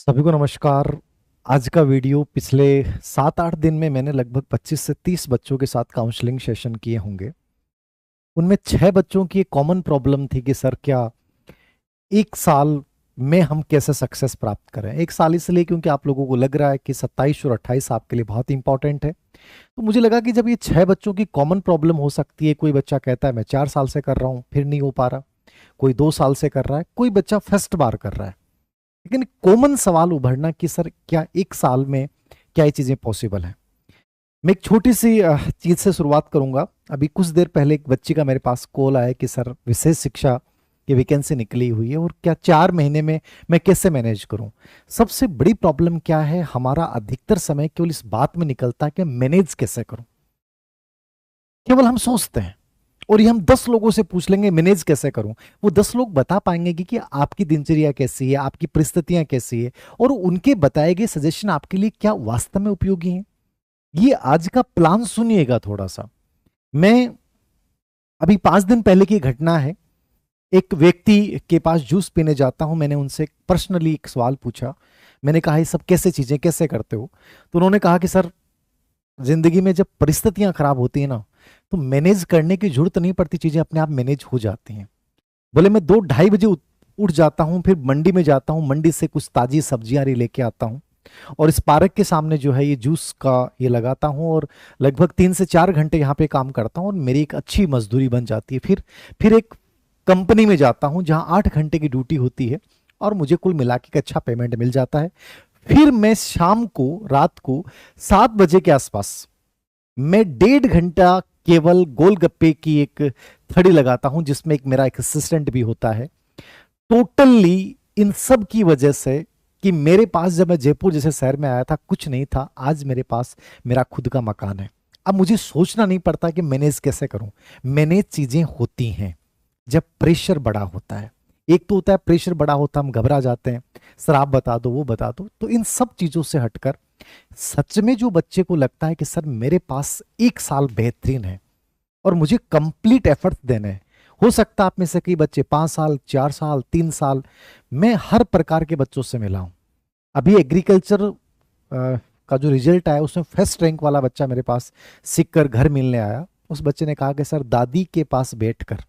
सभी को नमस्कार। आज का वीडियो पिछले 7-8 दिन में मैंने लगभग 25 से 30 बच्चों के साथ काउंसलिंग सेशन किए होंगे। उनमें 6 बच्चों की एक कॉमन प्रॉब्लम थी कि सर क्या एक साल में हम कैसे सक्सेस प्राप्त करें। एक साल इसलिए क्योंकि आप लोगों को लग रहा है कि 27 और 28 आपके लिए बहुत इंपॉर्टेंट है। तो मुझे लगा कि जब ये 6 बच्चों की कॉमन प्रॉब्लम हो सकती है, कोई बच्चा कहता है मैं 4 साल से कर रहा हूँ फिर नहीं हो पा रहा, कोई 2 साल से कर रहा है, कोई बच्चा फर्स्ट बार कर रहा है, लेकिन कॉमन सवाल उभरना कि सर क्या एक साल में क्या ये चीजें पॉसिबल हैं। मैं एक छोटी सी चीज से शुरुआत करूंगा। अभी कुछ देर पहले एक बच्ची का मेरे पास कॉल आया कि सर विशेष शिक्षा की वैकेंसी निकली हुई है और क्या 4 महीने में मैं कैसे मैनेज करूं। सबसे बड़ी प्रॉब्लम क्या है, हमारा अधिकतर समय केवल इस बात में निकलता है कि मैनेज कैसे करूं। केवल हम सोचते हैं और ये हम 10 लोगों से पूछ लेंगे मैनेज कैसे करूं, वो 10 लोग बता पाएंगे कि आपकी दिनचर्या कैसी है, आपकी परिस्थितियां कैसी है और उनके बताए गए सजेशन आपके लिए क्या वास्तव में उपयोगी हैं। ये आज का प्लान सुनिएगा थोड़ा सा। मैं अभी 5 दिन पहले की घटना है। एक व्यक्ति के पास जूस पीने जाता हूं, मैंने उनसे पर्सनली एक सवाल पूछा। मैंने कहा ये सब कैसे चीजें कैसे करते हो, तो उन्होंने कहा कि सर जिंदगी में जब परिस्थितियां खराब होती है ना, तो मैनेज करने की जरूरत नहीं पड़ती, चीजें अपने आप मैनेज हो जाती हैं। बोले मैं 2-2:30 बजे उठ जाता हूँ, फिर मंडी में जाता हूँ, मंडी से कुछ ताजी सब्जियां लेके आता हूँ और इस पार्क के सामने जो है ये जूस का ये लगाता हूँ और लगभग 3 से 4 घंटे यहाँ पे काम करता हूँ और मेरी एक अच्छी मजदूरी बन जाती है। फिर एक कंपनी में जाता हूँ जहाँ 8 घंटे की ड्यूटी होती है और मुझे कुल मिला के एक अच्छा पेमेंट मिल जाता है। फिर मैं शाम को रात को 7 बजे के आसपास मैं 1.5 घंटा केवल गोलगप्पे की एक थड़ी लगाता हूं जिसमें एक मेरा एक असिस्टेंट भी होता है। टोटली इन सब की वजह से कि मेरे पास जब मैं जयपुर जैसे शहर में आया था कुछ नहीं था, आज मेरे पास मेरा खुद का मकान है। अब मुझे सोचना नहीं पड़ता कि मैनेज कैसे करूं। मैनेज चीजें होती हैं जब प्रेशर बड़ा होता है। एक तो होता है प्रेशर बड़ा होता है हम घबरा जाते हैं, सर आप बता दो वो बता दो। तो इन सब चीजों से हटकर सच में जो बच्चे को लगता है कि सर मेरे पास एक साल बेहतरीन है और मुझे कंप्लीट एफर्ट देने हैं। हो सकता है आप में से कई बच्चे 5 साल 4 साल 3 साल, मैं हर प्रकार के बच्चों से मिला हूं। अभी एग्रीकल्चर का जो रिजल्ट आया उसमें फर्स्ट रैंक वाला बच्चा मेरे पास सीख कर घर मिलने आया। उस बच्चे ने कहा कि सर दादी के पास बैठकर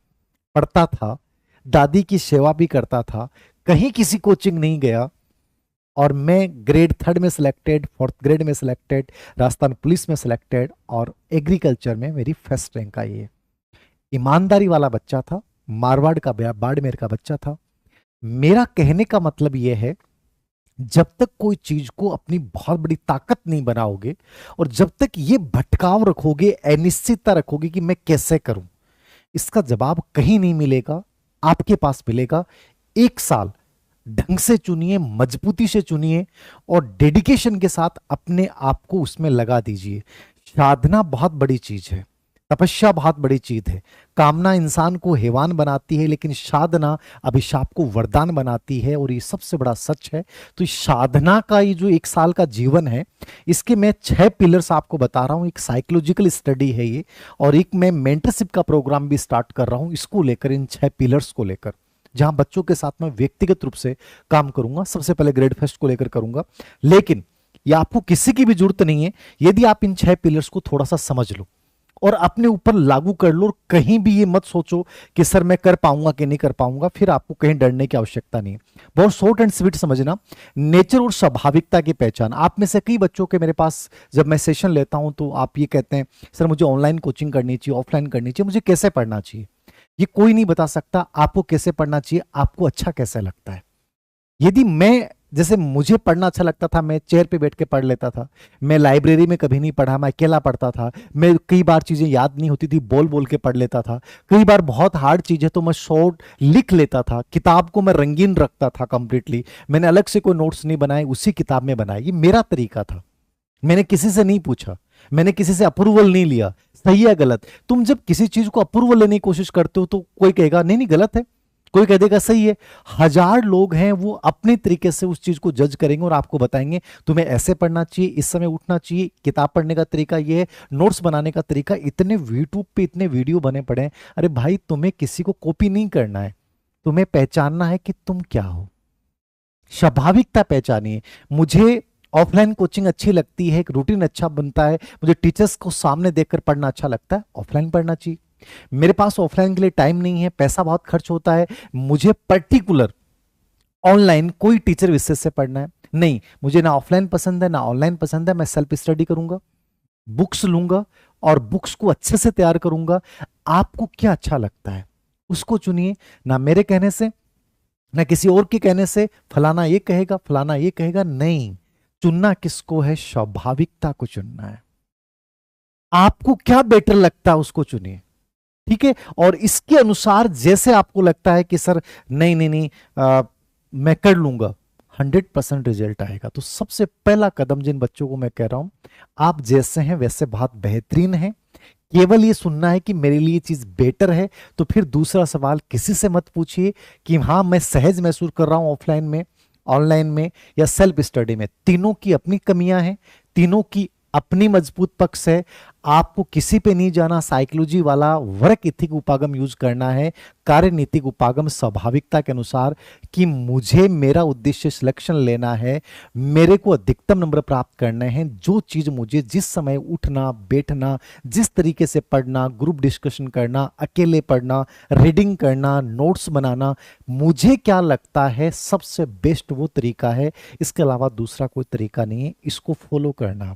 पढ़ता था, दादी की सेवा भी करता था, कहीं किसी कोचिंग नहीं गया और मैं ग्रेड 3rd में सिलेक्टेड, 4th ग्रेड में सिलेक्टेड, राजस्थान पुलिस में सिलेक्टेड और एग्रीकल्चर में मेरी फर्स्ट रैंक आई है। ईमानदारी वाला बच्चा था, मारवाड़ का बाड़मेर का बच्चा था। मेरा कहने का मतलब यह है जब तक कोई चीज को अपनी बहुत बड़ी ताकत नहीं बनाओगे और जब तक ये भटकाव रखोगे, अनिश्चितता रखोगे कि मैं कैसे करूं, इसका जवाब कहीं नहीं मिलेगा। आपके पास मिलेगा। एक साल ढंग से चुनिए, मजबूती से चुनिए और डेडिकेशन के साथ अपने आप को उसमें लगा दीजिए। साधना बहुत बड़ी चीज है, तपस्या बहुत बड़ी चीज है। कामना इंसान को हैवान बनाती है लेकिन साधना अभिशाप को वरदान बनाती है और ये सबसे बड़ा सच है। तो इस साधना का ये जो एक साल का जीवन है, इसके मैं 6 पिलर्स आपको बता रहा हूं। एक साइकोलॉजिकल स्टडी है ये और एक मैं मेंटरशिप का प्रोग्राम भी स्टार्ट कर रहा हूं इसको लेकर, इन 6 पिलर्स को लेकर, जहां बच्चों के साथ मैं व्यक्तिगत रूप से काम करूंगा। सबसे पहले ग्रेड फर्स्ट को लेकर करूंगा, लेकिन ये आपको किसी की भी जरूरत नहीं है। यदि आप इन 6 पिलर्स को थोड़ा सा समझ लो और अपने ऊपर लागू कर लो और कहीं भी ये मत सोचो कि सर मैं कर पाऊंगा कि नहीं कर पाऊंगा, फिर आपको कहीं डरने की आवश्यकता नहीं है। बहुत शॉर्ट एंड स्वीट समझना। नेचर और स्वाभाविकता की पहचान। आप में से कई बच्चों के मेरे पास जब मैं सेशन लेता हूं तो आप ये कहते हैं सर मुझे ऑनलाइन कोचिंग करनी चाहिए, ऑफलाइन करनी चाहिए, मुझे कैसे पढ़ना चाहिए। ये कोई नहीं बता सकता आपको कैसे पढ़ना चाहिए, आपको अच्छा कैसे लगता है। यदि मैं, जैसे मुझे पढ़ना अच्छा लगता था, मैं चेयर पे बैठ के पढ़ लेता था, मैं लाइब्रेरी में कभी नहीं पढ़ा, मैं अकेला पढ़ता था, मैं कई बार चीजें याद नहीं होती थी बोल बोल के पढ़ लेता था, कई बार बहुत हार्ड चीज है तो मैं शॉर्ट लिख लेता था, किताब को मैं रंगीन रखता था कंप्लीटली, मैंने अलग से कोई नोट्स नहीं बनाए, उसी किताब में बनाए। ये मेरा तरीका था, मैंने किसी से नहीं पूछा, मैंने किसी से अप्रूवल नहीं लिया। सही है गलत, तुम जब किसी चीज को अप्रूवल लेने की कोशिश करते हो तो कोई कहेगा नहीं नहीं गलत है, कोई कह देगा सही है। 1000 लोग हैं वो अपने तरीके से उस चीज को जज करेंगे और आपको बताएंगे तुम्हें ऐसे पढ़ना चाहिए, इस समय उठना चाहिए, किताब पढ़ने का तरीका ये है, नोट्स बनाने का तरीका। इतने यूट्यूब पे इतने वीडियो बने पड़े हैं। अरे भाई तुम्हें किसी को कॉपी नहीं करना है, तुम्हें पहचानना है कि तुम क्या हो। स्वाभाविकता पहचानिए। मुझे ऑफलाइन कोचिंग अच्छी लगती है, एक रूटीन अच्छा बनता है, मुझे टीचर्स को सामने देखकर पढ़ना अच्छा लगता है, ऑफलाइन पढ़ना चाहिए। मेरे पास ऑफलाइन के लिए टाइम नहीं है, पैसा बहुत खर्च होता है, मुझे पर्टिकुलर ऑनलाइन कोई टीचर विशेष से पढ़ना है नहीं, मुझे ना ऑफलाइन पसंद है ना ऑनलाइन पसंद है, मैं सेल्फ स्टडी करूंगा, बुक्स लूंगा और बुक्स को अच्छे से तैयार करूंगा। आपको क्या अच्छा लगता है उसको चुनिए, ना मेरे कहने से ना किसी और के कहने से, फलाना ये कहेगा फलाना ये कहेगा, नहीं। चुनना किसको है? स्वाभाविकता को चुनना है। आपको क्या बेटर लगता है उसको चुनिए, ठीक है। और इसके अनुसार जैसे आपको लगता है कि सर नहीं नहीं नहीं मैं कर लूंगा, 100% रिजल्ट आएगा। तो सबसे पहला कदम जिन बच्चों को मैं कह रहा हूं, आप जैसे हैं वैसे बहुत बेहतरीन हैं, केवल ये सुनना है कि मेरे लिए चीज बेटर है। तो फिर दूसरा सवाल किसी से मत पूछिए कि हाँ मैं सहज महसूस कर रहा हूं ऑफलाइन में, ऑनलाइन में या सेल्फ स्टडी में। तीनों की अपनी कमियां हैं, तीनों की अपनी मजबूत पक्ष है। आपको किसी पे नहीं जाना, साइकोलॉजी वाला वर्क इथिक उपागम यूज करना है, कार्यनीतिक उपागम स्वाभाविकता के अनुसार, कि मुझे मेरा उद्देश्य सिलेक्शन लेना है, मेरे को अधिकतम नंबर प्राप्त करने हैं। जो चीज मुझे जिस समय उठना बैठना, जिस तरीके से पढ़ना, ग्रुप डिस्कशन करना, अकेले पढ़ना, रीडिंग करना, नोट्स बनाना, मुझे क्या लगता है सबसे बेस्ट वो तरीका है, इसके अलावा दूसरा कोई तरीका नहीं है, इसको फॉलो करना।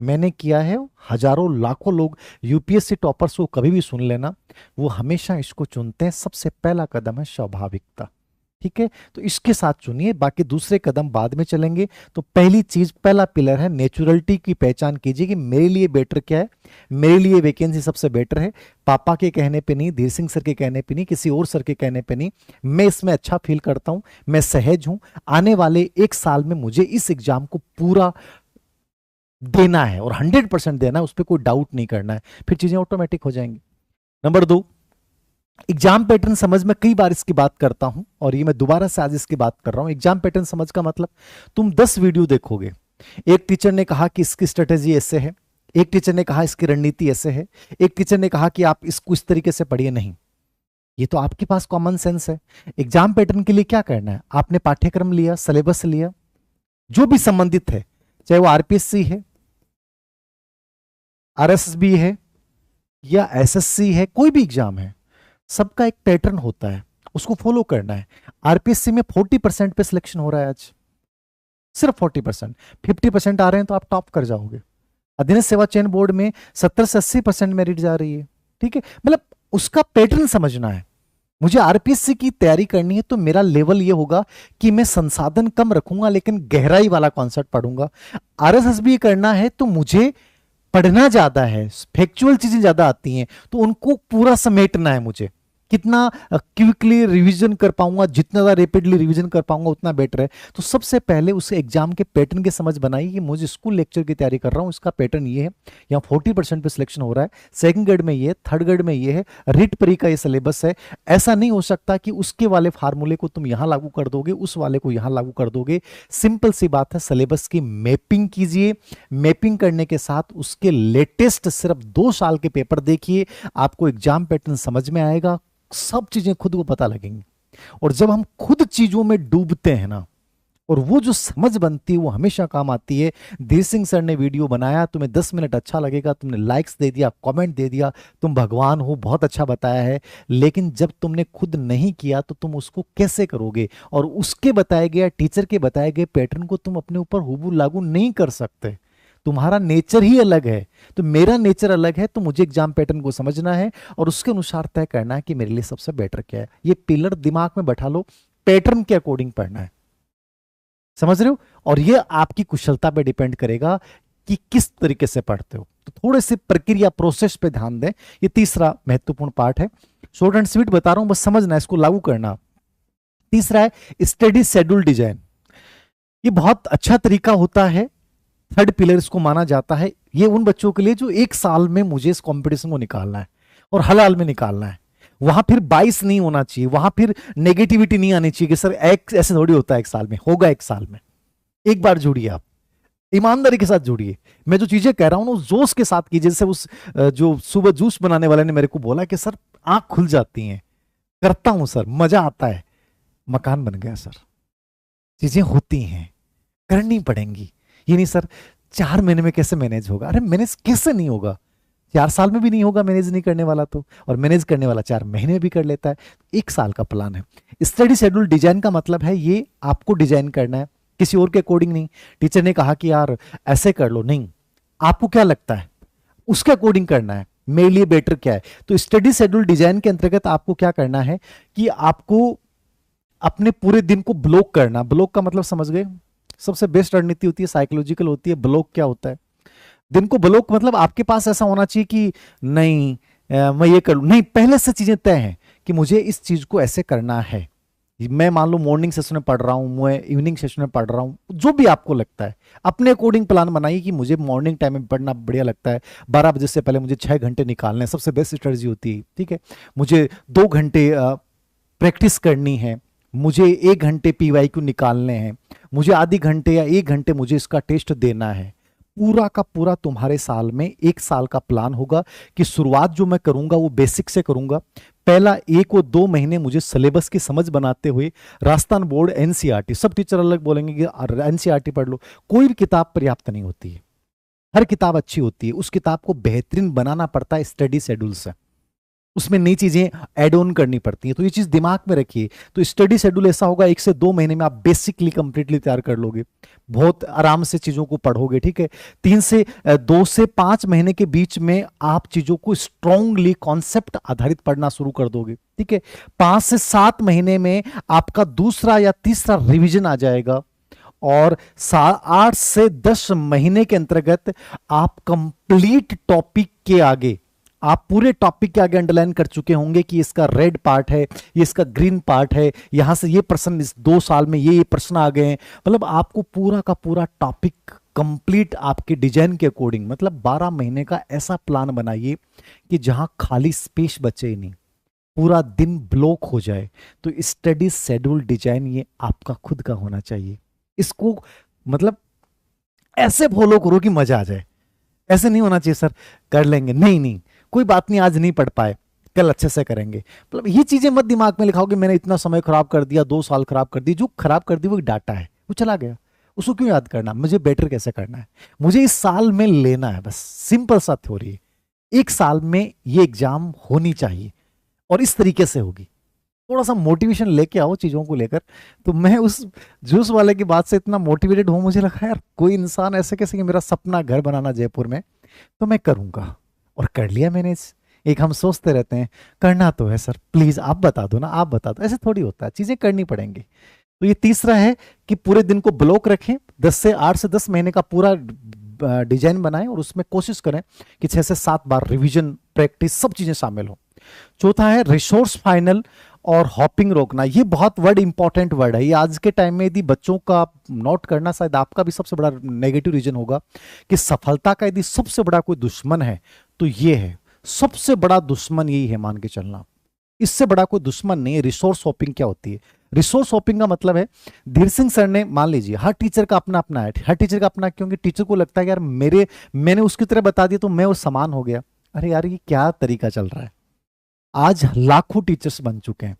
मैंने किया है, हजारों लाखों लोग यूपीएससी टॉपर्स को कभी भी सुन लेना, वो हमेशा इसको चुनते हैं। सबसे पहला कदम है स्वाभाविकता, ठीक है। तो इसके साथ चुनिए, बाकी दूसरे कदम बाद में चलेंगे। तो पहली चीज, पहला पिलर है नेचुरलिटी की पहचान कीजिए कि मेरे लिए बेटर क्या है, मेरे लिए वैकेंसी सबसे बेटर है, पापा के कहने पे नहीं, धीर सिंह सर के कहने पे नहीं, किसी और सर के कहने पे नहीं, मैं इसमें अच्छा फील करता हूं, मैं सहज हूं, आने वाले 1 साल में मुझे इस एग्जाम को पूरा देना है और 100% देना है, उस पर कोई डाउट नहीं करना है, फिर चीजें ऑटोमेटिक हो जाएंगी। नंबर 2, एग्जाम पैटर्न समझ। में कई बार इसकी बात करता हूं और ये मैं दोबारा से आज इसकी बात कर रहा हूं। एग्जाम पैटर्न समझ का मतलब, तुम 10 वीडियो देखोगे, एक टीचर ने कहा कि इसकी स्ट्रेटेजी ऐसे है, एक टीचर ने कहा इसकी रणनीति ऐसे है, एक टीचर ने कहा कि आप इसको इस तरीके से पढ़िए, नहीं। ये तो आपके पास कॉमन सेंस है। एग्जाम पैटर्न के लिए क्या करना है, आपने पाठ्यक्रम लिया, सिलेबस लिया, जो भी संबंधित है, चाहे वो आरपीएससी है, आरएसएसबी है या एसएससी है, कोई भी एग्जाम है, सबका एक पैटर्न होता है, उसको फॉलो करना है। आरपीएससी में 40% पे सिलेक्शन हो रहा है आज, सिर्फ 40%, 50% आ रहे हैं तो आप टॉप कर जाओगे। अधीनस्थ सेवा चयन बोर्ड में 70 से 80% मेरिट जा रही है, ठीक है। मतलब उसका पैटर्न समझना है। मुझे आरपीएससी की तैयारी करनी है तो मेरा लेवल ये होगा कि मैं संसाधन कम रखूंगा लेकिन गहराई वाला कॉन्सेप्ट पढ़ूंगा। आरएसएसबी करना है तो मुझे पढ़ना ज्यादा है, फैक्चुअल चीजें ज्यादा आती हैं, तो उनको पूरा समेटना है। मुझे कितना क्विकली रिवीजन कर पाऊंगा, जितना ज्यादा रैपिडली रिवीजन कर पाऊंगा उतना बेटर है। तो सबसे पहले उस एग्जाम के पैटर्न की समझ बनाइए कि मुझे स्कूल लेक्चर की तैयारी कर रहा हूं, इसका पैटर्न ये है, यहाँ 40% पे सिलेक्शन हो रहा है, सेकंड ग्रेड में ये, थर्ड ग्रेड में ये है, रिट परी का ये सिलेबस है। ऐसा नहीं हो सकता कि उसके वाले फार्मूले को तुम यहां लागू कर दोगे, उस वाले को यहां लागू कर दोगे। सिंपल सी बात है, सिलेबस की मैपिंग कीजिए, मैपिंग करने के साथ उसके लेटेस्ट सिर्फ 2 साल के पेपर देखिए, आपको एग्जाम पैटर्न समझ में आएगा, सब चीजें खुद को पता लगेंगी। और जब हम खुद चीजों में डूबते हैं ना, और वो जो समझ बनती है वो हमेशा काम आती है। धीर सिंह सर ने वीडियो बनाया, तुम्हें 10 मिनट अच्छा लगेगा, तुमने लाइक्स दे दिया, कमेंट दे दिया, तुम भगवान हो, बहुत अच्छा बताया है, लेकिन जब तुमने खुद नहीं किया तो तुम उसको कैसे करोगे? और उसके बताए गए, टीचर के बताए गए पैटर्न को तुम अपने ऊपर हूबहू लागू नहीं कर सकते। तुम्हारा नेचर ही अलग है, तो मेरा नेचर अलग है, तो मुझे एग्जाम पैटर्न को समझना है और उसके अनुसार तय करना है कि मेरे लिए सबसे बेटर क्या है। ये पिलर दिमाग में बैठा लो, पैटर्न के अकॉर्डिंग पढ़ना है, समझ रहे हो? और ये आपकी कुशलता पे डिपेंड करेगा कि किस तरीके से पढ़ते हो। तो थोड़े से प्रक्रिया, प्रोसेस पे ध्यान दें, ये तीसरा महत्वपूर्ण पार्ट है। शॉर्ट एंड स्वीट बता रहा हूं, बस समझना है, इसको लागू करना। तीसरा है स्टडी शेड्यूल डिजाइन। ये बहुत अच्छा तरीका होता है, थर्ड पिलर इसको माना जाता है। ये उन बच्चों के लिए जो 1 साल में मुझे इस कंपटीशन को निकालना है और हलाल में निकालना है। वहां फिर 22 नहीं होना चाहिए, वहां फिर नेगेटिविटी नहीं आनी चाहिए कि सर एक ऐसे थोड़ी होता है 1 साल में, होगा 1 साल में। एक बार जुड़िए, आप ईमानदारी के साथ जुड़िए। मैं जो चीजें कह रहा हूं ना जोश के साथ कीजिए। जैसे उस जो सुबह जूस बनाने वाले ने मेरे को बोला कि सर आंख खुल जाती है, करता हूं सर, मजा आता है, मकान बन गया सर। चीजें होती हैं, करनी पड़ेंगी। ये नहीं सर 4 महीने में कैसे मैनेज होगा, अरे मैनेज कैसे नहीं होगा, 4 साल में भी नहीं होगा मैनेज नहीं करने वाला तो, और मैनेज करने वाला 4 महीने में भी कर लेता है। 1 साल का प्लान है। स्टडी शेड्यूल डिजाइन का मतलब है ये आपको डिजाइन करना है, किसी और के अकॉर्डिंग नहीं। टीचर ने कहा कि यार ऐसे कर लो, नहीं, आपको क्या लगता है उसके अकॉर्डिंग करना है, मेरे लिए बेटर क्या है। तो स्टडी शेड्यूल डिजाइन के अंतर्गत आपको क्या करना है कि आपको अपने पूरे दिन को ब्लॉक करना। ब्लॉक का मतलब समझ गए, सबसे बेस्ट रणनीति होती है साइकोलॉजिकल होती है। ब्लॉक क्या होता है, दिन को ब्लॉक मतलब आपके पास ऐसा होना चाहिए कि नहीं मैं ये कर लूं, नहीं, पहले से चीजें तय हैं कि मुझे इस चीज को ऐसे करना है। मैं मान लो मॉर्निंग सेशन में पढ़ रहा हूं, मैं इवनिंग सेशन में पढ़ रहा हूं, जो भी आपको लगता है अपने अकॉर्डिंग प्लान बनाइए कि मुझे मॉर्निंग टाइम में पढ़ना बढ़िया लगता है, 12 बजे से पहले मुझे 6 घंटे निकालने हैं, सबसे बेस्ट स्ट्रेटजी होती है, ठीक है। मुझे 2 घंटे प्रैक्टिस करनी है, मुझे 1 घंटे पीवाईक्यू निकालने हैं, मुझे आधी घंटे या 1 घंटे मुझे इसका टेस्ट देना है। पूरा का पूरा तुम्हारे साल में 1 साल का प्लान होगा कि शुरुआत जो मैं करूंगा वो बेसिक से करूंगा। पहला 1 और 2 महीने मुझे सिलेबस की समझ बनाते हुए राजस्थान बोर्ड एनसीईआरटी, सब टीचर अलग बोलेंगे कि एनसीईआरटी पढ़ लो, कोई भी किताब पर्याप्त नहीं होती है, हर किताब अच्छी होती है, उस किताब को बेहतरीन बनाना पड़ता है स्टडी शेड्यूल से, उसमें नई चीजें ऐड ऑन करनी पड़ती हैं। तो ये चीज दिमाग में रखिए। तो स्टडी शेड्यूल ऐसा होगा 1 से 2 महीने में आप बेसिकली कंप्लीटली तैयार कर लोगे, बहुत आराम से चीजों को पढ़ोगे, ठीक है। 2 से 5 महीने के बीच में आप चीजों को स्ट्रांगली कॉन्सेप्ट आधारित पढ़ना शुरू कर दोगे, ठीक है। 5 से 7 महीने में आपका दूसरा या तीसरा रिवीजन आ जाएगा, और 8 से 10 महीने के अंतर्गत आप कंप्लीट टॉपिक के आगे, आप पूरे टॉपिक के आगे अंडरलाइन कर चुके होंगे कि इसका रेड पार्ट है, ये इसका ग्रीन पार्ट है, यहां से ये प्रश्न इस 2 साल में ये प्रश्न आ गए हैं। मतलब आपको पूरा का पूरा टॉपिक कंप्लीट आपके डिजाइन के अकॉर्डिंग, मतलब 12 महीने का ऐसा प्लान बनाइए कि जहां खाली स्पेस बचे ही नहीं, पूरा दिन ब्लॉक हो जाए। तो स्टडी शेड्यूल डिजाइन ये आपका खुद का होना चाहिए। इसको मतलब ऐसे फॉलो करो कि मजा आ जाए। ऐसे नहीं होना चाहिए सर कर लेंगे, नहीं नहीं कोई बात नहीं, आज नहीं पढ़ पाए कल अच्छे से करेंगे। मतलब ये चीजें मत दिमाग में लिखाओ कि मैंने इतना समय खराब कर दिया, 2 साल खराब कर दी। जो खराब कर दी वो डाटा है, वो चला गया, उसको क्यों याद करना। मुझे बेटर कैसे करना है, मुझे इस साल में लेना है, बस सिंपल सा थ्योरी है। 1 साल में ये एग्जाम होनी चाहिए और इस तरीके से होगी। थोड़ा सा मोटिवेशन लेके आओ चीजों को लेकर। तो मैं उस जूस वाले की बात से इतना मोटिवेटेड हूं, मुझे लगा यार कोई इंसान ऐसे कैसे कि मेरा सपना घर बनाना जयपुर में, तो मैं करूंगा, और कर लिया मैंने। एक हम सोचते रहते हैं करना तो है सर, प्लीज आप बता दो ना, आप बता दो, ऐसे थोड़ी होता है, चीजें करनी पड़ेंगी। तो ये तीसरा है कि पूरे दिन को ब्लॉक रखें, 8 से 10 महीने का पूरा डिजाइन बनाएं, और उसमें कोशिश करें कि 6 से 7 बार रिवीजन प्रैक्टिस सब चीजें शामिल हो। चौथा है रिसोर्स फाइनल और हॉपिंग रोकना। ये बहुत वर्ड इंपॉर्टेंट वर्ड है। ये आज के टाइम में यदि बच्चों का नोट करना शायद आपका भी सबसे बड़ा नेगेटिव रीजन होगा कि सफलता का यदि सबसे बड़ा कोई दुश्मन है तो ये है, सबसे बड़ा दुश्मन यही है, मान के चलना, इससे बड़ा कोई दुश्मन नहीं है। रिसोर्स शॉपिंग क्या होती है, रिसोर्स शॉपिंग का मतलब है, धीर सिंह सर ने, मान लीजिए हर टीचर का अपना अपना है, हर टीचर का अपना, क्योंकि टीचर को लगता है यार मैंने उसकी तरह बता दिया तो मैं वो समान हो गया। अरे यार ये क्या तरीका चल रहा है। आज लाखों टीचर्स बन चुके हैं,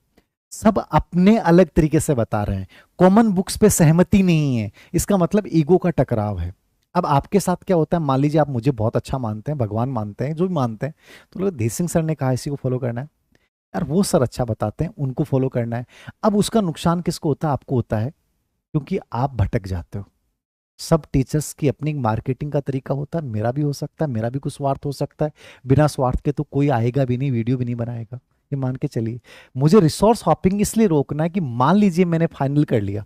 सब अपने अलग तरीके से बता रहे हैं, कॉमन बुक्स पे सहमति नहीं है, इसका मतलब ईगो का टकराव है। अब आपके साथ क्या होता है, मान लीजिए आप मुझे बहुत अच्छा मानते हैं, भगवान मानते हैं, जो भी मानते हैं, तो लोग धीर सिंह सर ने कहा इसी को फॉलो करना है, यार वो सर अच्छा बताते हैं उनको फॉलो करना है। अब उसका नुकसान किसको होता है, आपको होता है, क्योंकि आप भटक जाते हो। सब टीचर्स की अपनी मार्केटिंग का तरीका होता है, मेरा भी हो सकता है, मेरा भी कुछ स्वार्थ हो सकता है, बिना स्वार्थ के तो कोई आएगा भी नहीं, वीडियो भी नहीं बनाएगा, ये मान के चलिए। मुझे रिसोर्स हॉपिंग इसलिए रोकना है कि मान लीजिए मैंने फाइनल कर लिया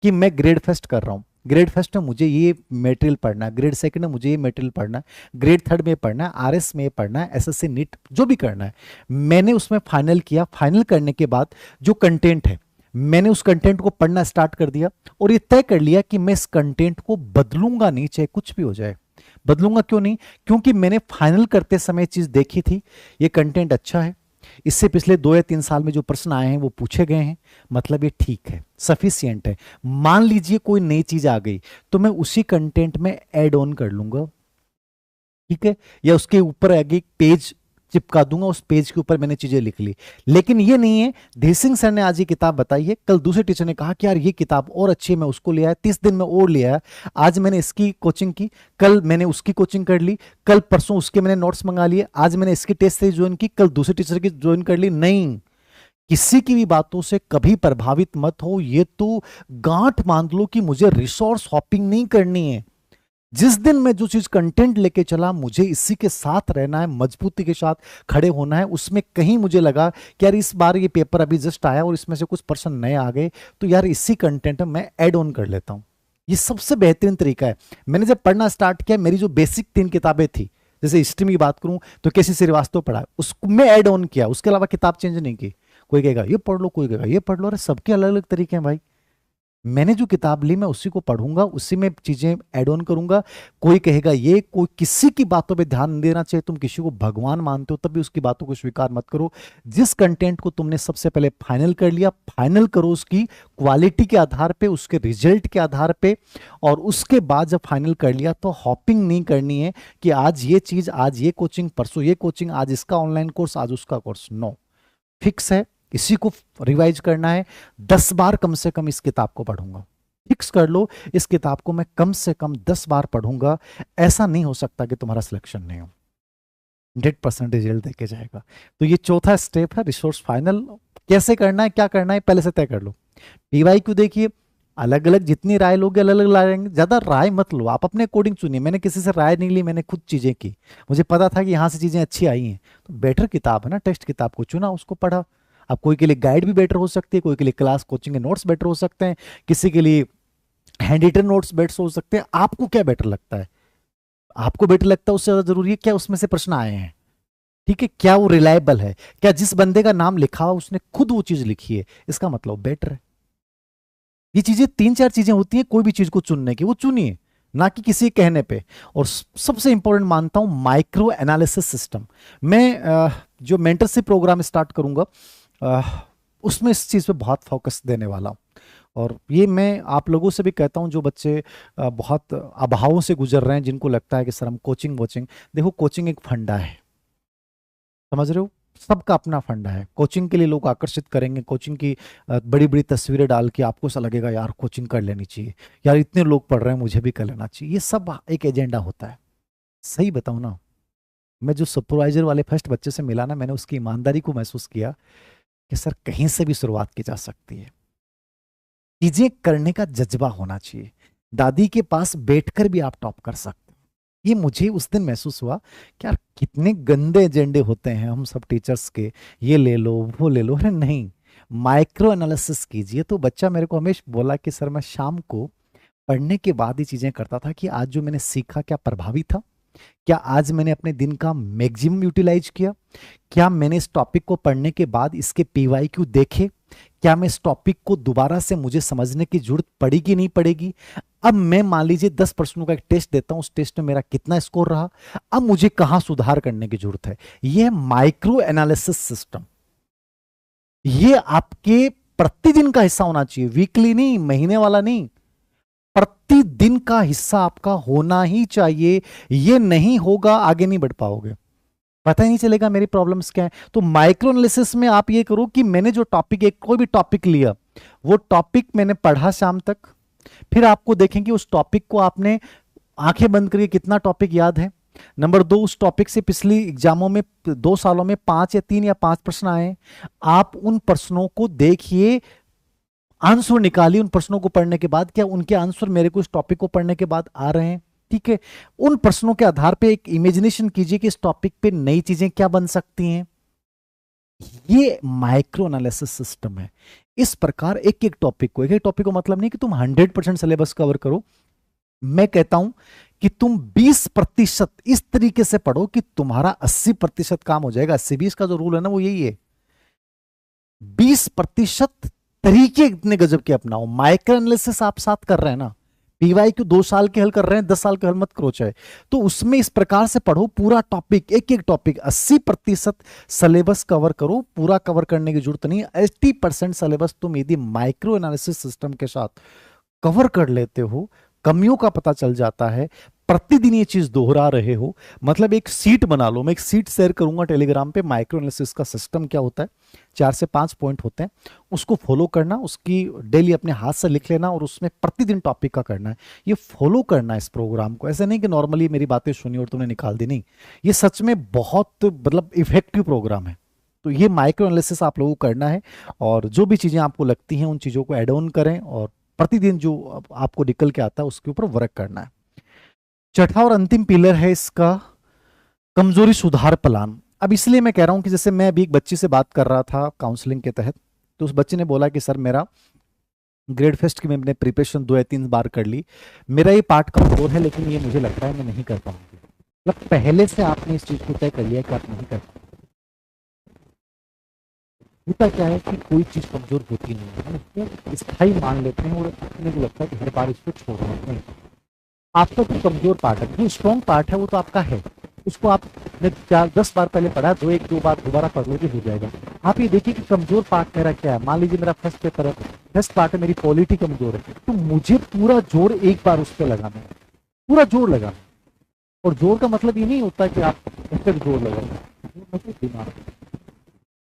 कि मैं ग्रेड फर्स्ट कर रहा हूँ, ग्रेड फर्स्ट में मुझे ये मटेरियल पढ़ना है, ग्रेड सेकंड में मुझे ये मटेरियल पढ़ना है, ग्रेड थर्ड में पढ़ना है, आरएस में पढ़ना है, एसएससी नीट जो भी करना है, मैंने उसमें फाइनल किया। फाइनल करने के बाद जो कंटेंट है, मैंने उस कंटेंट को पढ़ना स्टार्ट कर दिया, और ये तय कर लिया कि मैं इस कंटेंट को बदलूंगा नहीं, चाहे कुछ भी हो जाए। बदलूंगा क्यों नहीं, क्योंकि मैंने फाइनल करते समय चीज देखी थी, ये कंटेंट अच्छा है, इससे पिछले 2 या 3 साल में जो प्रश्न आए हैं वो पूछे गए हैं, मतलब ये ठीक है, सफिशियंट है। मान लीजिए कोई नई चीज आ गई तो मैं उसी कंटेंट में ऐड ऑन कर लूंगा, ठीक है, या उसके ऊपर आगे पेज चिपका दूंगा, उस पेज के ऊपर मैंने चीजें लिख ली। लेकिन ये नहीं है, धीसिंह सर ने आज ये किताब बताई है, कल दूसरे टीचर ने कहा कि यार ये किताब और अच्छी है, मैं उसको लिया है, 30 दिन में और लिया है, आज मैंने इसकी कोचिंग की, कल मैंने उसकी कोचिंग कर ली, कल परसों उसके मैंने नोट्स मंगा लिए, आज मैंने इसकी टेस्ट सीरीज ज्वाइन की, कल दूसरे टीचर की ज्वाइन कर ली। नहीं, किसी की भी बातों से कभी प्रभावित मत हो। ये तो गांठ बांध लो कि मुझे रिसोर्स हॉपिंग नहीं करनी है। जिस दिन मैं जो चीज कंटेंट लेके चला, मुझे इसी के साथ रहना है, मजबूती के साथ खड़े होना है। उसमें कहीं मुझे लगा कि यार इस बार ये पेपर अभी जस्ट आया और इसमें से कुछ पर्सन नए आ गए, तो यार इसी कंटेंट में मैं ऐड ऑन कर लेता हूं। ये सबसे बेहतरीन तरीका है। मैंने जब पढ़ना स्टार्ट किया, मेरी जो बेसिक 3 किताबें थी, जैसे हिस्ट्री की बात करूं तो केसी श्रीवास्तव पढ़ा, उसको मैं ऐड ऑन किया, उसके अलावा किताब चेंज नहीं की। कोई कहेगा ये पढ़ लो, कोई कहेगा ये पढ़ लो, अरे सबके अलग अलग तरीके हैं भाई। मैंने जो किताब ली मैं उसी को पढ़ूंगा, उसी में चीजें ऐड ऑन करूंगा। कोई कहेगा ये, कोई किसी की बातों पे ध्यान नहीं देना चाहिए। तुम किसी को भगवान मानते हो तब भी उसकी बातों को स्वीकार मत करो। जिस कंटेंट को तुमने सबसे पहले फाइनल कर लिया, फाइनल करो उसकी क्वालिटी के आधार पे, उसके रिजल्ट के आधार पे। और उसके बाद जब फाइनल कर लिया तो हॉपिंग नहीं करनी है कि आज ये चीज, आज ये कोचिंग, परसों ये कोचिंग, आज इसका ऑनलाइन कोर्स, आज उसका कोर्स। नो, फिक्स है, इसी को रिवाइज करना है। 10 बार कम से कम इस किताब को पढ़ूंगा। फिक्स कर लो, इस किताब को मैं कम से कम 10 बार पढ़ूंगा। ऐसा नहीं हो सकता कि तुम्हारा सिलेक्शन नहीं हो, 100% रिजल्ट देके जाएगा। तो ये चौथा स्टेप है, रिसोर्स फाइनल। कैसे करना है, क्या करना है, पहले से तय कर लो। पीवाईक्यू देखिए, अलग अलग जितनी राय लोगे अलग अलग लाएंगे, ज्यादा राय मत लो, आप अपने अकॉर्डिंग चुनिए। मैंने किसी से राय नहीं ली, मैंने खुद चीजें की, मुझे पता था कि यहां से चीजें अच्छी आई हैं, तो बेटर किताब है ना, टेक्स्ट किताब को चुना, उसको पढ़ा। अब कोई के लिए गाइड भी बेटर हो सकती है, कोई के लिए क्लास कोचिंग के नोट्स बेटर हो सकते हैं, किसी के लिए हैंड रिटन नोट्स बेटर हो सकते हैं। आपको क्या बेटर लगता है, आपको बेटर लगता है उससे ज्यादा जरूरी है क्या उसमें से प्रश्न आए हैं, ठीक है, क्या वो रिलायबल है, क्या जिस बंदे का नाम लिखा हुआ उसने खुद वो चीज लिखी है, इसका मतलब बेटर है। ये चीजें 3-4 चीजें होती हैं कोई भी चीज को चुनने की, वो चुनिए, ना कि किसी कहने पे। और सबसे इंपॉर्टेंट मानता हूं माइक्रो एनालिसिस सिस्टम। मैं जो मेंटरशिप प्रोग्राम स्टार्ट करूंगा उसमें इस चीज़ पे बहुत फोकस देने वाला हूँ। और ये मैं आप लोगों से भी कहता हूँ, जो बच्चे बहुत अभावों से गुजर रहे हैं, जिनको लगता है कि सर हम कोचिंग वोचिंग, देखो कोचिंग एक फंडा है, समझ रहे हो, सबका अपना फंडा है। कोचिंग के लिए लोग आकर्षित करेंगे, कोचिंग की बड़ी बड़ी तस्वीरें डाल के आपको ऐसा लगेगा यार कोचिंग कर लेनी चाहिए, यार इतने लोग पढ़ रहे हैं मुझे भी कर लेना चाहिए। ये सब एक एजेंडा होता है। सही बताऊँ ना, मैं जो सुपरवाइजर वाले फर्स्ट बच्चे से मिला ना, मैंने उसकी ईमानदारी को महसूस किया कि सर कहीं से भी शुरुआत की जा सकती है, चीजें करने का जज्बा होना चाहिए, दादी के पास बैठकर भी आप टॉप कर सकते हो। ये मुझे उस दिन महसूस हुआ कि यार कितने गंदे एजेंडे होते हैं हम सब टीचर्स के, ये ले लो वो ले लो। अरे नहीं, माइक्रो एनालिसिस कीजिए। तो बच्चा मेरे को हमेशा बोला कि सर मैं शाम को पढ़ने के बाद ही चीजें करता था कि आज जो मैंने सीखा क्या प्रभावी था, क्या आज मैंने अपने दिन का मैक्सिमम यूटिलाइज किया, क्या मैंने इस टॉपिक को पढ़ने के बाद इसके पीवाईक्यू देखे, क्या मैं इस टॉपिक को दोबारा से मुझे समझने की जरूरत पड़ेगी नहीं पड़ेगी। अब मैं मान लीजिए 10 प्रश्नों का एक टेस्ट देता हूं, उस टेस्ट में मेरा कितना स्कोर रहा, अब मुझे कहां सुधार करने की जरूरत है। यह माइक्रो एनालिसिस सिस्टम, ये आपके प्रतिदिन का हिस्सा होना चाहिए, वीकली नहीं, महीने वाला नहीं, प्रतिदिन का हिस्सा आपका होना ही चाहिए। ये नहीं होगा आगे नहीं बढ़ पाओगे, पता ही नहीं चलेगा मेरी प्रॉब्लम्स क्या है। तो माइक्रो एनालिसिस में आप ये करो कि मैंने जो टॉपिक, एक कोई भी टॉपिक लिया, वो टॉपिक मैंने पढ़ा शाम तक, फिर आपको देखेंगे उस टॉपिक को आपने आंखें बंद करके कितना टॉपिक याद है। नंबर 2, उस टॉपिक से पिछली एग्जामों में 2 सालों में 5 या 3 या 5 प्रश्न आए, आप उन प्रश्नों को देखिए, आंसर निकालिए उन प्रश्नों को पढ़ने के बाद, क्या उनके आंसर मेरे को इस टॉपिक को पढ़ने के बाद आ रहे हैं, ठीक है। उन प्रश्नों के आधार पे एक इमेजिनेशन कीजिए कि इस टॉपिक पे नई चीजें क्या बन सकती हैं। ये माइक्रो एनालिसिस सिस्टम है। इस प्रकार एक एक टॉपिक को, एक एक टॉपिक को मतलब नहीं कि तुम 100% सिलेबस कवर करो, मैं कहता हूं कि तुम 20% इस तरीके से पढ़ो कि तुम्हारा 80% काम हो जाएगा। 80-20 का जो रूल है ना, वो यही है, 20% तरीके इतने गजब के अपनाओ। माइक्रो एनालिसिस आप साथ कर रहे हैं ना, पीवाईक्यू 2 साल के हल कर रहे हैं, 10 साल के हल मत करो चाहे, तो उसमें इस प्रकार से पढ़ो, पूरा टॉपिक, एक एक टॉपिक 80% सिलेबस कवर करो। पूरा कवर करने की जरूरत नहीं, 80% सिलेबस तुम यदि माइक्रो एनालिसिस सिस्टम के साथ कवर कर लेते हो, कमियों का पता चल जाता है, प्रतिदिन ये चीज दोहरा रहे हो, मतलब एक सीट बना लो। मैं एक सीट शेयर करूंगा टेलीग्राम पे, माइक्रो एनालिसिस का सिस्टम क्या होता है, 4 से 5 पॉइंट होते हैं, उसको फॉलो करना, उसकी डेली अपने हाथ से लिख लेना और उसमें प्रतिदिन टॉपिक का करना है। ये फॉलो करना है इस प्रोग्राम को, ऐसा नहीं कि नॉर्मली मेरी बातें सुनी और तुमने निकाल दी, नहीं। ये सच में बहुत मतलब इफेक्टिव प्रोग्राम है। तो ये माइक्रो एनालिसिस आप लोगों को करना है, और जो भी चीजें आपको लगती हैं उन चीजों को एड ऑन करें, और प्रतिदिन जो आपको निकल के आता है उसके ऊपर वर्क करना है। चौथा और अंतिम पिलर है इसका, कमजोरी सुधार प्लान। अब इसलिए मैं कह रहा हूं कि जैसे मैं अभी एक बच्ची से बात कर रहा था काउंसलिंग के तहत, तो उस बच्चे ने बोला कि सर मेरा ग्रेड फेस्ट की मैंने प्रिपरेशन 2 या 3 बार कर ली, मेरा ये पार्ट कमजोर है, लेकिन ये मुझे लगता है मैं नहीं कर पाऊंगी। मतलब पहले से आपने इस चीज को तय कर लिया कि आप नहीं कर पाएंगे। होता क्या है कि कोई चीज कमजोर होती नहीं है, हम इसको स्थायी मान लेते हैं और अपने को लगता है कि हर बार इसको छोड़ना नहीं। आपका जो कमजोर पार्ट है, जो स्ट्रॉन्ग पार्ट है वो तो आपका है, उसको आपने 4-10 बार पहले पढ़ा, 2-1-2 बार दोबारा पढ़ लोगे हो जाएगा। आप ये देखिए कि कमजोर पार्ट मेरा क्या है। मान लीजिए मेरा फर्स्ट पेपर है, फर्स्ट पार्ट है मेरी पॉलिटी कमजोर है, तो मुझे पूरा जोर एक बार उस पर लगाना है, पूरा जोर लगाना है। और जोर का मतलब ये नहीं होता कि आप उस पर जोर लगाना, मतलब दिमाग,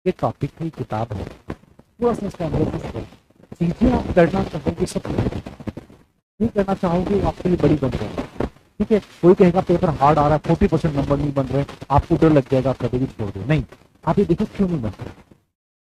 ये टॉपिक की किताब है, थोड़ा सा इसका अंदर कुछ चीजें आप करना चाहोगे, सब नहीं करना चाहोगे वो आपके लिए बड़ी बन जाएगी। ठीक है, कोई कहेगा पेपर हार्ड आ रहा है, 40% नंबर नहीं बन रहे, आपको डर लग जाएगा, आप कभी छोड़ दो। नहीं, आप ये देखो क्यों नहीं बन रहे,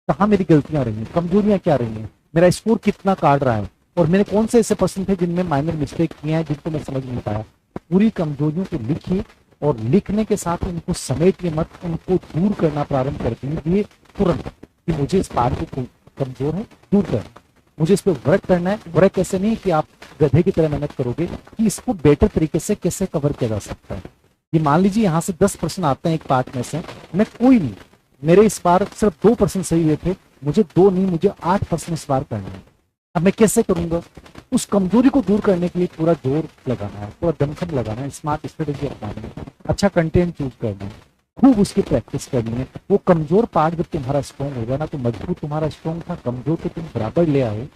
कहाँ मेरी गलतियां रही हैं, कमजोरियां क्या रही हैं, मेरा स्कोर कितना काट रहा है, और मैंने कौन से ऐसे पर्सन थे जिनमें माइनर मिस्टेक किए हैं जिनको मैं समझ नहीं पाया। पूरी कमजोरियों को लिखिए, और लिखने के साथ उनको समेटिए मत, उनको दूर करना प्रारंभ कर दीजिए तुरंत, कि मुझे इस पार्ट को कमजोर है, दूर करना, मुझे इस पर वर्क करना है। वर्क कैसे नहीं कि आप गधे की तरह मेहनत करोगे, कि इसको बेटर तरीके से कैसे कवर किया जा सकता है। ये मान लीजिए यहाँ से 10 प्रश्न आते हैं एक पार्ट में से, मैं कोई नहीं, मेरे इस बार सिर्फ 2% सही हुए थे, मुझे 2 नहीं मुझे 8% इस बार करना है। अब मैं कैसे करूंगा, उस कमजोरी को दूर करने के लिए पूरा जोर लगाना है, पूरा दमखम लगाना है, स्मार्ट स्ट्रेटेजी अपनानी है, अच्छा कंटेंट चूज करना है, खूब उसकी प्रैक्टिस करनी है। वो कमजोर पार्ट जब तुम्हारा स्ट्रॉन्ग होगा ना, तो मजबूत तुम्हारा स्ट्रॉन्ग था, कमजोर तो तुम बराबर ले आए,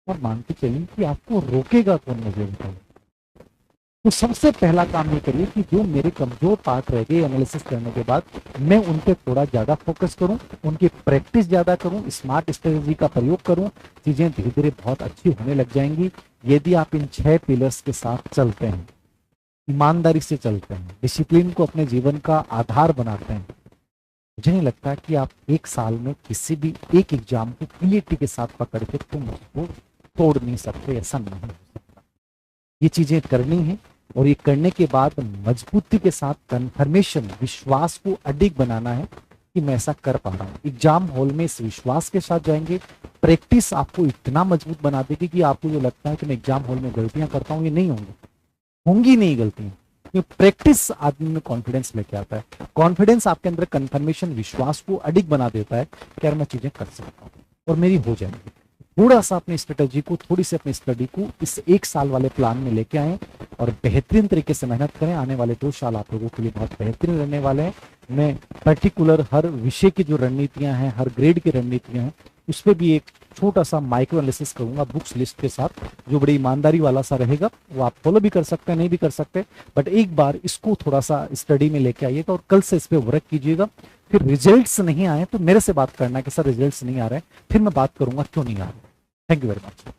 और मान के चलिए कि आपको रोकेगा कौन, मुझे बताइए। तो सबसे पहला काम ये करिए कि जो मेरे कमजोर पार्ट रह गए एनालिसिस करने के बाद, मैं उन पे थोड़ा ज्यादा फोकस करूं, उनकी प्रैक्टिस ज्यादा करूं, स्मार्ट स्ट्रेटेजी का प्रयोग करूं, चीजें धीरे धीरे बहुत अच्छी होने लग जाएंगी। यदि आप इन 6 पिलर्स के साथ चलते हैं, ईमानदारी से चलते हैं, डिसिप्लिन को अपने जीवन का आधार बनाते हैं, मुझे नहीं लगता कि आप एक साल में किसी भी एक एग्जाम को क्लियरिटी के साथ पकड़ के तुम उसको तोड़ नहीं सकते, ऐसा नहीं हो सकता। ये चीजें करनी है, और ये करने के बाद मजबूती के साथ कन्फर्मेशन, विश्वास को अडिग बनाना है कि मैं ऐसा कर पा रहा हूँ। एग्जाम हॉल में इस विश्वास के साथ जाएंगे, प्रैक्टिस आपको इतना मजबूत बना देगी कि आपको जो लगता है कि मैं एग्जाम हॉल में गलतियां करता हूँ, ये नहीं होंगी नहीं गलतियां। प्रैक्टिस आदमी में कॉन्फिडेंस लेके आता है, कॉन्फिडेंस आपके अंदर कन्फर्मेशन, विश्वास को अडिग बना देता है कि यार मैं चीजें कर सकता हूँ और मेरी हो जाएंगी। थोड़ा सा अपनी स्ट्रेटेजी को, थोड़ी सी अपनी स्टडी को इस एक साल वाले प्लान में लेके आए और बेहतरीन तरीके से मेहनत करें। आने वाले 2 साल आप लोगों के लिए बहुत बेहतरीन रहने वाले हैं। मैं पर्टिकुलर हर विषय की जो रणनीतियां हैं, हर ग्रेड की रणनीतियां हैं, उस पर भी एक छोटा सा माइक्रो एनालिसिस करूंगा बुक्स लिस्ट के साथ, जो बड़ी ईमानदारी वाला सा रहेगा। वो आप फॉलो भी कर सकते हैं, नहीं भी कर सकते, बट एक बार इसको थोड़ा सा स्टडी में लेके आइएगा और कल से इस पर वर्क कीजिएगा। फिर रिजल्ट्स नहीं आए तो मेरे से बात करना कि सर रिजल्ट्स नहीं आ रहे हैं, फिर मैं बात करूंगा क्यों नहीं आ रहे। Thank you very much.